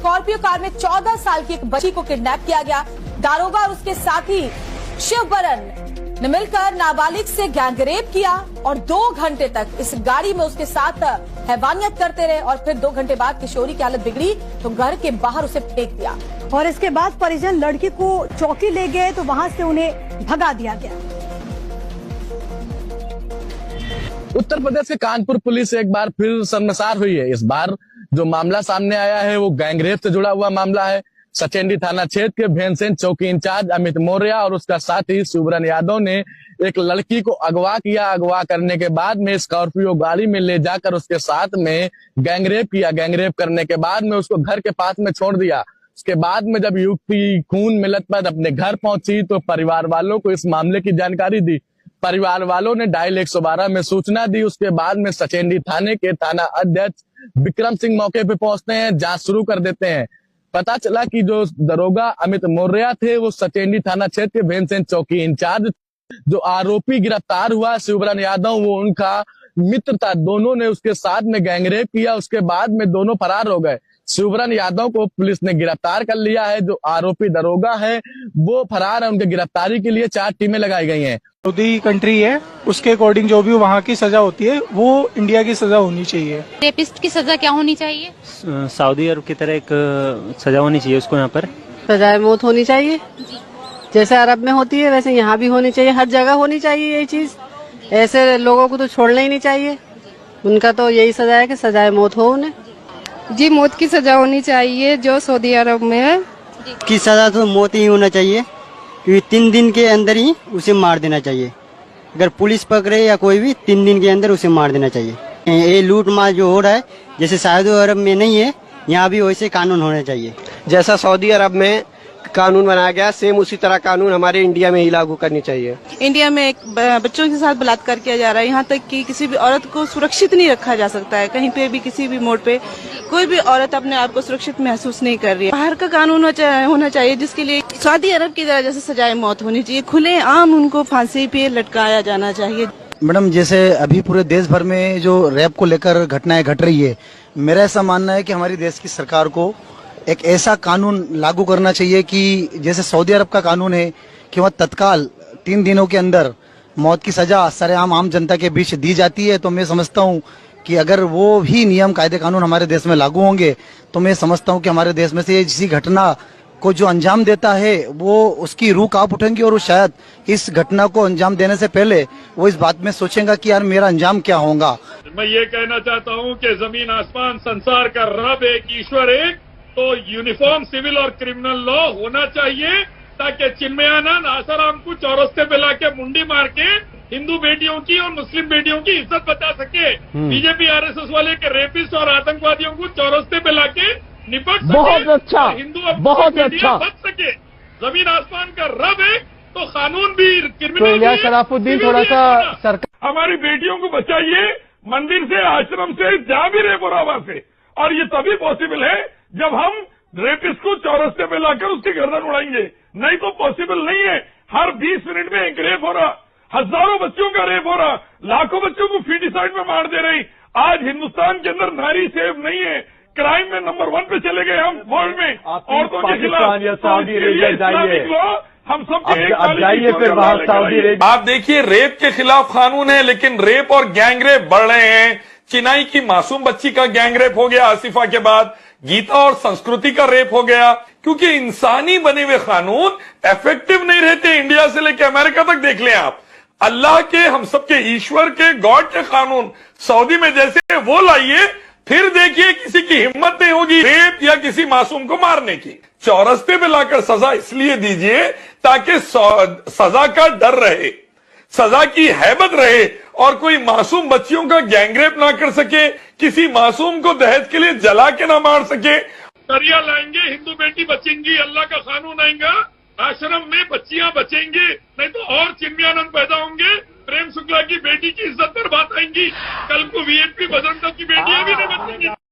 Scorpio car में 14 साल की एक बच्ची को किडनैप किया गया। दारोगा और उसके साथी शिवबरन ने मिलकर नाबालिग से गैंगरेप किया और 2 घंटे तक इस गाड़ी में उसके साथ हैवानियत करते रहे और फिर 2 घंटे बाद किशोरी की हालत बिगड़ी तो घर के बाहर उसे फेंक दिया और इसके बाद परिजन लड़की को चौकी ले गए तो वहां से उन्हें भगा दिया गया। उत्तर प्रदेश के कानपुर पुलिस एक बार फिर शर्मसार हुई है। इस बार जो मामला सामने आया है वो गैंगरेप से जुड़ा हुआ मामला है। सचेंडी थाना क्षेत्र के भीमसेन चौकी इंचार्ज अमित मौर्य और उसका साथी शिवबरन यादव ने एक लड़की को अगवा किया। अगवा करने के बाद में स्कॉर्पियो गाड़ी में ले जाकर उसके साथ में गैंगरेप किया। गैंगरेप करने के बाद में उसको घर के पास में छोड़ दिया। उसके बाद में जब युवती खून में लथपथ अपने घर पहुंची तो परिवार वालों को इस मामले की जानकारी दी। परिवार वालों ने डायल 112 में सूचना दी। उसके बाद में सचेंडी थाने के थाना अध्यक्ष विक्रम सिंह मौके पे पहुंचते हैं, जांच शुरू कर देते हैं। पता चला कि जो दरोगा अमित मौर्य थे वो सचेंडी थाना क्षेत्र के भीमसेन चौकी इंचार्ज। जो आरोपी गिरफ्तार हुआ शिवबरन यादव वो उनका मित्र था। दोनों ने उसके साथ में गैंगरेप किया। उसके बाद में दोनों फरार हो गए। शिवबरन यादव को पुलिस ने गिरफ्तार कर लिया है। जो आरोपी दरोगा है वो फरार है। उनके गिरफ्तारी के लिए 4 टीमें लगाई गई हैं। सऊदी कंट्री है, उसके अकॉर्डिंग जो भी वहाँ की सजा होती है वो इंडिया की सजा होनी चाहिए। रेपिस्ट की सजा क्या होनी चाहिए? सऊदी अरब की तरह एक सजा होनी चाहिए उसको। यहाँ पर सजाए मौत होनी चाहिए, जैसे अरब में होती है वैसे यहाँ भी होनी चाहिए। हर जगह होनी चाहिए ये चीज। ऐसे लोगों को तो छोड़ना ही नहीं चाहिए। उनका तो यही सजा है कि सजाए मौत हो उन्हें। जी मौत की सजा होनी चाहिए जो सऊदी अरब में है। की सजा तो मौत ही होना चाहिए क्योंकि 3 दिन के अंदर ही उसे मार देना चाहिए। अगर पुलिस पकड़े या कोई भी 3 दिन के अंदर उसे मार देना चाहिए। ये लूट मार जो हो रहा है जैसे सऊदी अरब में नहीं है, यहाँ भी वैसे कानून होना चाहिए। जैसा सऊदी अरब में कानून बनाया गया सेम उसी तरह कानून हमारे इंडिया में ही लागू करनी चाहिए। इंडिया में एक बच्चों के साथ बलात्कार किया जा रहा है। यहाँ तक कि किसी भी औरत को सुरक्षित नहीं रखा जा सकता है। कहीं पे भी किसी भी मोड़ पे कोई भी औरत अपने आप को सुरक्षित महसूस नहीं कर रही है। बाहर का कानून होना चाहिए जिसके लिए सऊदी अरब की तरह जैसे सजाए मौत होनी चाहिए। खुले आम उनको फांसी पे लटकाया जाना चाहिए। मैडम जैसे अभी पूरे देश भर में जो रैप को लेकर घटनाएं घट रही है, मेरा ऐसा मानना है कि हमारी देश की सरकार को एक ऐसा कानून लागू करना चाहिए कि जैसे सऊदी अरब का कानून है कि वह तत्काल 3 दिनों के अंदर मौत की सजा सरेआम आम जनता के बीच दी जाती है। तो मैं समझता हूं कि अगर वो भी नियम कायदे कानून हमारे देश में लागू होंगे तो मैं समझता हूं कि हमारे देश में से किसी घटना को जो अंजाम देता है वो उसकी रूह कांप उठेंगी और वो शायद इस घटना को अंजाम देने से पहले वो इस बात में सोचेगा कि यार मेरा अंजाम क्या होगा। मैं ये कहना चाहता हूँ कि जमीन आसमान संसार का रब एक, ईश्वर एक, तो यूनिफॉर्म सिविल और क्रिमिनल लॉ होना चाहिए ताकि चिन्मयानंद आसाराम को चौरस्ते पे लाके मुंडी मार के हिंदू बेटियों की और मुस्लिम बेटियों की इज्जत बचा सके। बीजेपी आरएसएस वाले के रेपिस्ट और आतंकवादियों को चौरस्ते पे लाके निपट सके। बहुत अच्छा, हिंदू और बहुत अच्छा बच सके। जमीन आसमान का रब है तो कानून भी क्रिमिनल तो शराफुद्दीन थोड़ा सा सरकार हमारी बेटियों को बचाइए मंदिर से, आश्रम से, जहाँ भी रेप हो रहा वहां से। और ये तभी पॉसिबल है जब हम रेपिस्ट को चौरस्ते पे लाकर उसकी गर्दन उड़ाएंगे, नहीं तो पॉसिबल नहीं है। हर 20 मिनट में एक रेप हो रहा, हजारों बच्चों का रेप हो रहा, लाखों बच्चों को फीटिसाइड में मार दे रही। आज हिंदुस्तान के अंदर नारी सेफ नहीं है। क्राइम में नंबर 1 पे चले गए हम वर्ल्ड में औरतों के खिलाफ। हम सब जाइए फिर बाहर सऊदी अरेबिया। आप देखिए रेप के खिलाफ कानून है लेकिन रेप और गैंगरेप बढ़ रहे हैं। चिनाई की मासूम बच्ची का गैंगरेप हो गया आसिफा के बाद, गीता और संस्कृति का रेप हो गया क्योंकि इंसानी बने हुए कानून इफेक्टिव नहीं रहते। इंडिया से लेकर अमेरिका तक देख लें आप, अल्लाह के, हम सबके ईश्वर के, गॉड के कानून सऊदी में जैसे वो लाइए, फिर देखिए किसी की हिम्मत नहीं होगी रेप या किसी मासूम को मारने की। चौरस्ते पे लाकर सजा इसलिए दीजिए ताकि सजा का डर रहे, सजा की हैबत रहे और कोई मासूम बच्चियों का गैंगरेप ना कर सके, किसी मासूम को दहेज के लिए जला के ना मार सके। शरिया लाएंगे, हिंदू बेटी बचेंगी, अल्लाह का कानून आएगा, आश्रम में बच्चियां बचेंगी, नहीं तो और चिन्मयानंद पैदा होंगे। प्रेम शुक्ला की बेटी की इज्जत पर बात आएंगी, कल को वीएपी बजरंग दल की बेटियां भी नहीं बचेंगी।